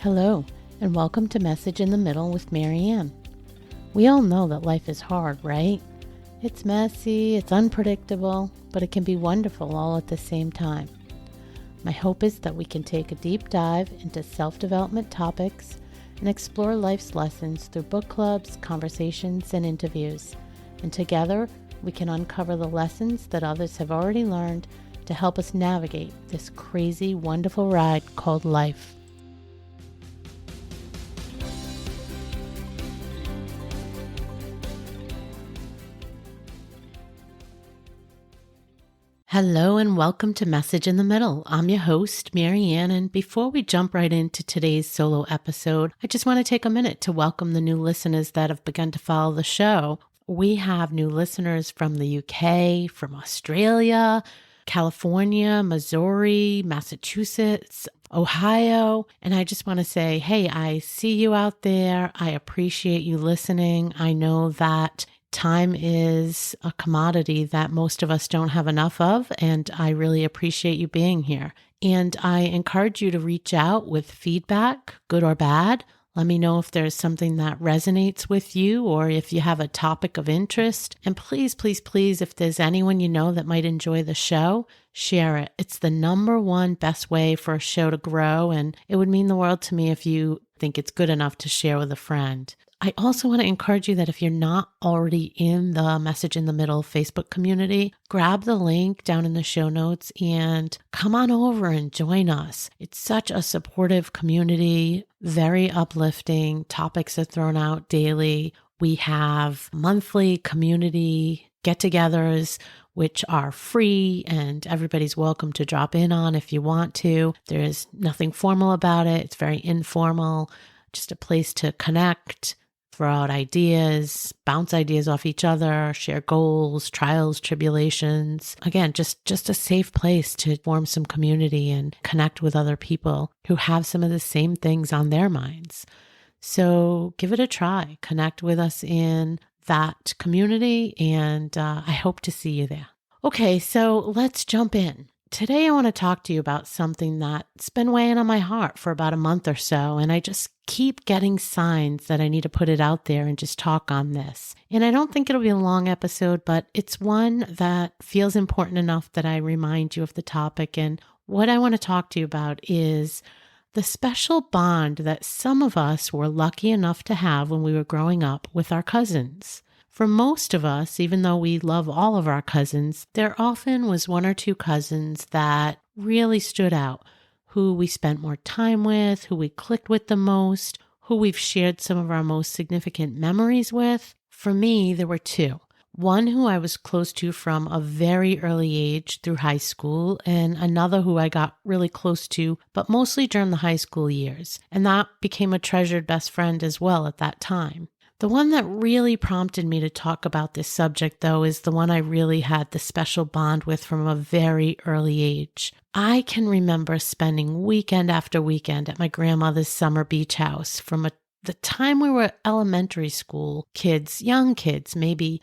Hello, and welcome to Message in the Middle with Marianne. We all know that life is hard, right? It's messy, it's unpredictable, but it can be wonderful all at the same time. My hope is that we can take a deep dive into self-development topics and explore life's lessons through book clubs, conversations, and interviews. And together, we can uncover the lessons that others have already learned to help us navigate this crazy, wonderful ride called life. Hello and welcome to Message in the Middle. I'm your host, Marianne, and before we jump right into today's solo episode, I just want to take a minute to welcome the new listeners that have begun to follow the show. We have new listeners from the UK, from Australia, California, Missouri, Massachusetts, Ohio, and I just want to say, hey, I see you out there. I appreciate you listening. I know that time is a commodity that most of us don't have enough of, and I really appreciate you being here. And I encourage you to reach out with feedback, good or bad. Let me know if there's something that resonates with you or if you have a topic of interest. And please, please, please, if there's anyone you know that might enjoy the show, share it. It's the number one best way for a show to grow, and it would mean the world to me if you think it's good enough to share with a friend. I also want to encourage you that if you're not already in the Message in the Middle Facebook community, grab the link down in the show notes and come on over and join us. It's such a supportive community, very uplifting. Topics are thrown out daily. We have monthly community get-togethers, which are free, and everybody's welcome to drop in on if you want to. There is nothing formal about it. It's very informal, just a place to connect, throw out ideas, bounce ideas off each other, share goals, trials, tribulations. Again, just a safe place to form some community and connect with other people who have some of the same things on their minds. So give it a try. Connect with us in that community, and I hope to see you there. Okay, so let's jump in. Today I want to talk to you about something that's been weighing on my heart for about a month or so, and I just keep getting signs that I need to put it out there and just talk on this. And I don't think it'll be a long episode, but it's one that feels important enough that I remind you of the topic. And what I want to talk to you about is the special bond that some of us were lucky enough to have when we were growing up with our cousins. For most of us, even though we love all of our cousins, there often was one or two cousins that really stood out, who we spent more time with, who we clicked with the most, who we've shared some of our most significant memories with. For me, there were two. One who I was close to from a very early age through high school, and another who I got really close to, but mostly during the high school years. And that became a treasured best friend as well at that time. The one that really prompted me to talk about this subject, though, is the one I really had the special bond with from a very early age. I can remember spending weekend after weekend at my grandmother's summer beach house from the time we were elementary school kids, young kids, maybe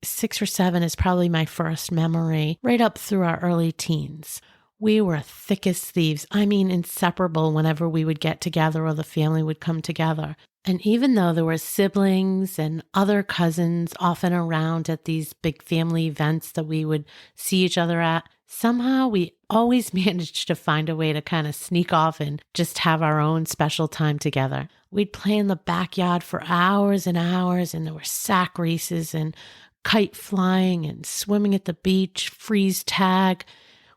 6 or 7 is probably my first memory, right up through our early teens. We were thick as thieves. I mean, inseparable whenever we would get together or the family would come together. And even though there were siblings and other cousins often around at these big family events that we would see each other at, somehow we always managed to find a way to kind of sneak off and just have our own special time together. We'd play in the backyard for hours and hours, and there were sack races and kite flying and swimming at the beach, freeze tag.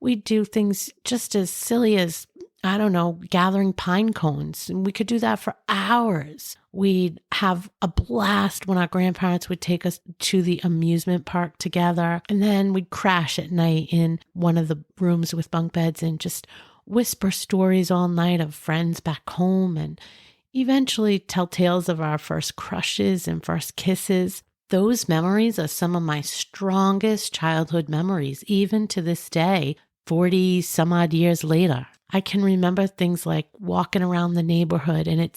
We'd do things just as silly as gathering pine cones. And we could do that for hours. We'd have a blast when our grandparents would take us to the amusement park together. And then we'd crash at night in one of the rooms with bunk beds and just whisper stories all night of friends back home and eventually tell tales of our first crushes and first kisses. Those memories are some of my strongest childhood memories, even to this day, 40 some odd years later. I can remember things like walking around the neighborhood, and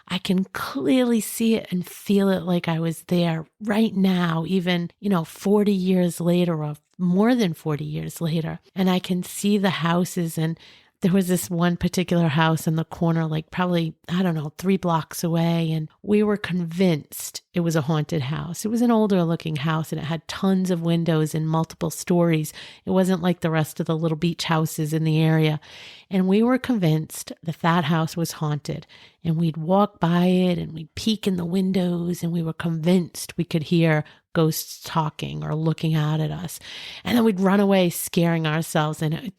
I can clearly see it and feel it like I was there right now, even, 40 years later or more than 40 years later. And I can see the houses, and There was this one particular house in the corner, like probably, I don't know, 3 blocks away. And we were convinced it was a haunted house. It was an older looking house and it had tons of windows and multiple stories. It wasn't like the rest of the little beach houses in the area. And we were convinced that that house was haunted. And we'd walk by it and we'd peek in the windows and we were convinced we could hear ghosts talking or looking out at us. And then we'd run away scaring ourselves. And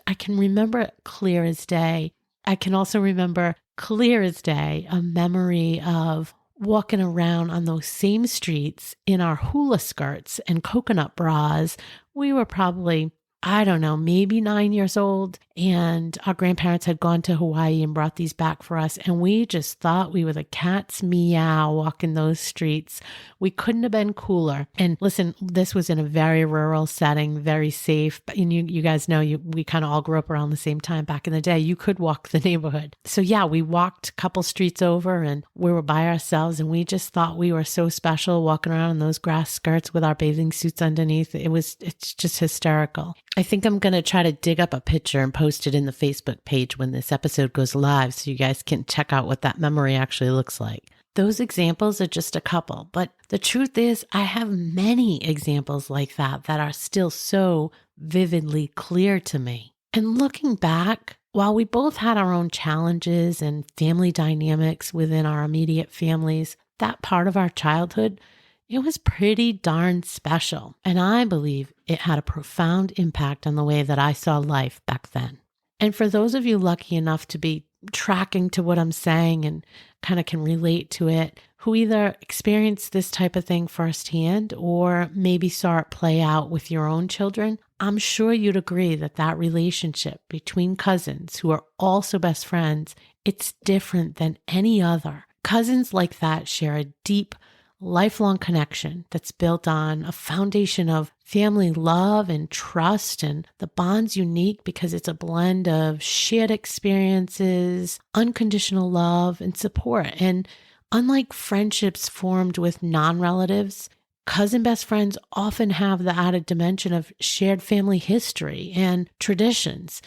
I can remember it clear as day. I can also remember clear as day a memory of walking around on those same streets in our hula skirts and coconut bras. We were probably, I don't know, maybe 9 years old. And our grandparents had gone to Hawaii and brought these back for us. And we just thought we were the cat's meow walking those streets. We couldn't have been cooler. And listen, this was in a very rural setting, very safe. And you guys know, we kind of all grew up around the same time back in the day. You could walk the neighborhood. So yeah, we walked a couple streets over and we were by ourselves. And we just thought we were so special walking around in those grass skirts with our bathing suits underneath. It's just hysterical. I think I'm going to try to dig up a picture and post it in the Facebook page when this episode goes live so you guys can check out what that memory actually looks like. Those examples are just a couple, but the truth is I have many examples like that are still so vividly clear to me. And looking back, while we both had our own challenges and family dynamics within our immediate families, that part of our childhood, it was pretty darn special. And I believe it had a profound impact on the way that I saw life back then. And for those of you lucky enough to be tracking to what I'm saying and kind of can relate to it, who either experienced this type of thing firsthand or maybe saw it play out with your own children, I'm sure you'd agree that that relationship between cousins who are also best friends, it's different than any other. Cousins like that share a deep, lifelong connection that's built on a foundation of family love and trust, and the bond's unique because it's a blend of shared experiences, unconditional love, and support. And unlike friendships formed with non-relatives, cousin best friends often have the added dimension of shared family history and traditions,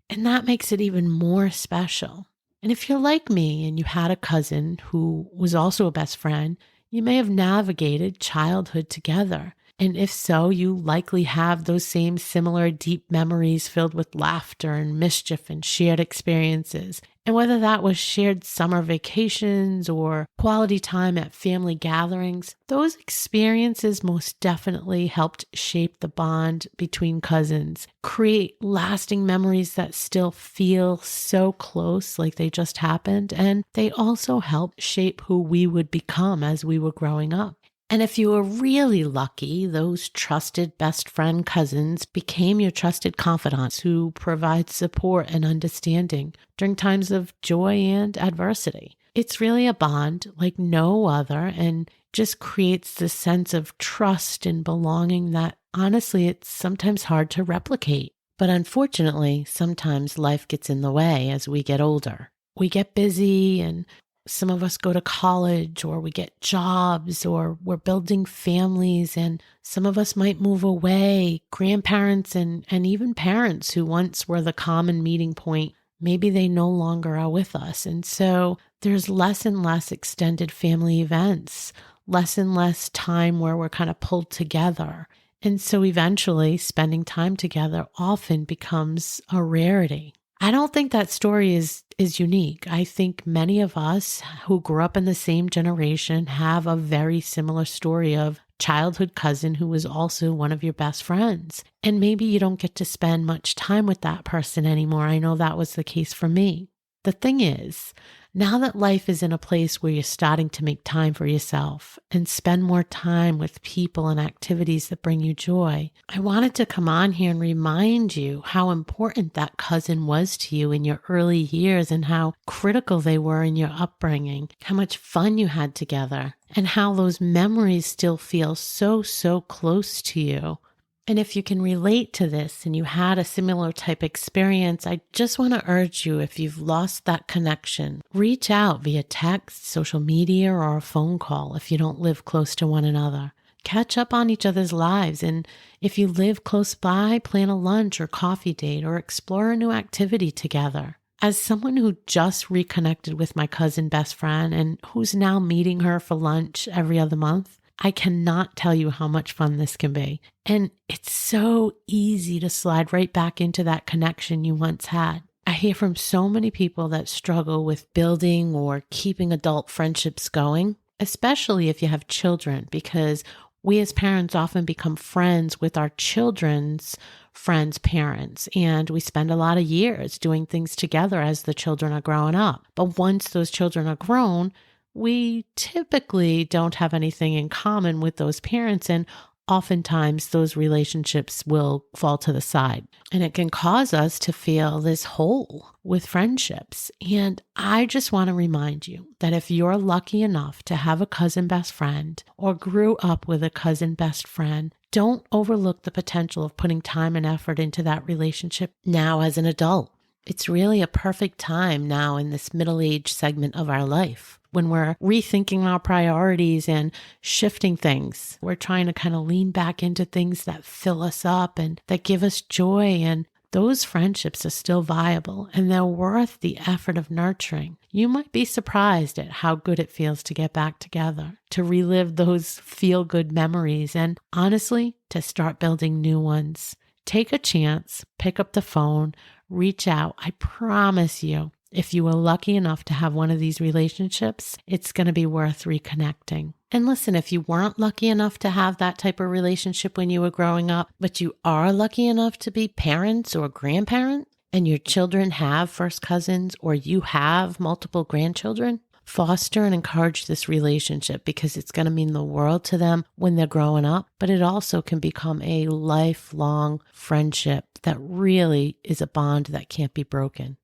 and that makes it even more special. And if you're like me and you had a cousin who was also a best friend, you may have navigated childhood together. And if so, you likely have those same similar deep memories filled with laughter and mischief and shared experiences. And whether that was shared summer vacations or quality time at family gatherings, those experiences most definitely helped shape the bond between cousins, create lasting memories that still feel so close, like they just happened. And they also helped shape who we would become as we were growing up. And if you were really lucky, those trusted best friend cousins became your trusted confidants who provide support and understanding during times of joy and adversity. It's really a bond like no other and just creates this sense of trust and belonging that honestly, it's sometimes hard to replicate. But unfortunately, sometimes life gets in the way as we get older. We get busy and some of us go to college or we get jobs or we're building families, and some of us might move away. Grandparents and even parents who once were the common meeting point, maybe they no longer are with us. And so there's less and less extended family events, less and less time where we're kind of pulled together. And so eventually spending time together often becomes a rarity. I don't think that story is unique. I think many of us who grew up in the same generation have a very similar story of childhood cousin who was also one of your best friends. And maybe you don't get to spend much time with that person anymore. I know that was the case for me. The thing is, now that life is in a place where you're starting to make time for yourself and spend more time with people and activities that bring you joy, I wanted to come on here and remind you how important that cousin was to you in your early years and how critical they were in your upbringing, how much fun you had together, and how those memories still feel so close to you. And if you can relate to this and you had a similar type experience, I just want to urge you, if you've lost that connection, reach out via text, social media, or a phone call if you don't live close to one another. catch up on each other's lives. And if you live close by, plan a lunch or coffee date or explore a new activity together. As someone who just reconnected with my cousin best friend and who's now meeting her for lunch every other month, I cannot tell you how much fun this can be. And it's so easy to slide right back into that connection you once had. I hear from so many people that struggle with building or keeping adult friendships going, especially if you have children, because we as parents often become friends with our children's friends' parents, and we spend a lot of years doing things together as the children are growing up. But once those children are grown, we typically don't have anything in common with those parents, and oftentimes those relationships will fall to the side. And it can cause us to feel this hole with friendships. And I just want to remind you that if you're lucky enough to have a cousin best friend or grew up with a cousin best friend, don't overlook the potential of putting time and effort into that relationship now as an adult. It's really a perfect time now in this middle-aged segment of our life when we're rethinking our priorities and shifting things. We're trying to kind of lean back into things that fill us up and that give us joy. And those friendships are still viable and they're worth the effort of nurturing. You might be surprised at how good it feels to get back together, to relive those feel-good memories, and honestly, to start building new ones. Take a chance, pick up the phone, reach out. I promise you, if you were lucky enough to have one of these relationships, it's going to be worth reconnecting. And listen, if you weren't lucky enough to have that type of relationship when you were growing up, but you are lucky enough to be parents or grandparents, and your children have first cousins or you have multiple grandchildren, foster and encourage this relationship because it's going to mean the world to them when they're growing up, but it also can become a lifelong friendship that really is a bond that can't be broken.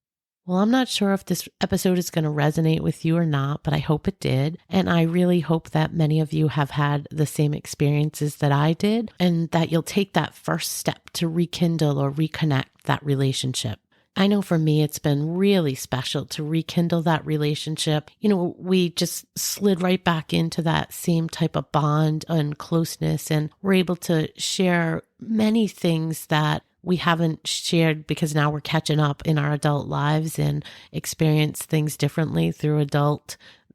Well, I'm not sure if this episode is going to resonate with you or not, but I hope it did. And I really hope that many of you have had the same experiences that I did and that you'll take that first step to rekindle or reconnect that relationship. I know for me, it's been really special to rekindle that relationship. We just slid right back into that same type of bond and closeness, and we're able to share many things that we haven't shared because now we're catching up in our adult lives and experience things differently through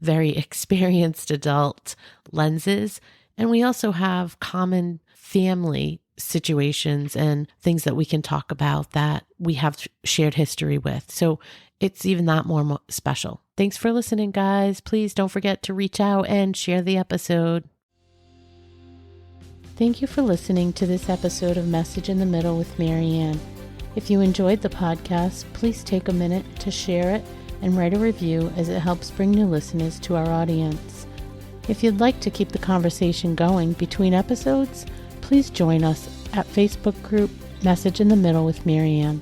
very experienced adult lenses. And we also have common family situations and things that we can talk about that we have shared history with. So it's even that more special. Thanks for listening, guys. Please don't forget to reach out and share the episode. Thank you for listening to this episode of Message in the Middle with Marianne. If you enjoyed the podcast, please take a minute to share it and write a review as it helps bring new listeners to our audience. If you'd like to keep the conversation going between episodes, please join us at Facebook group Message in the Middle with Marianne.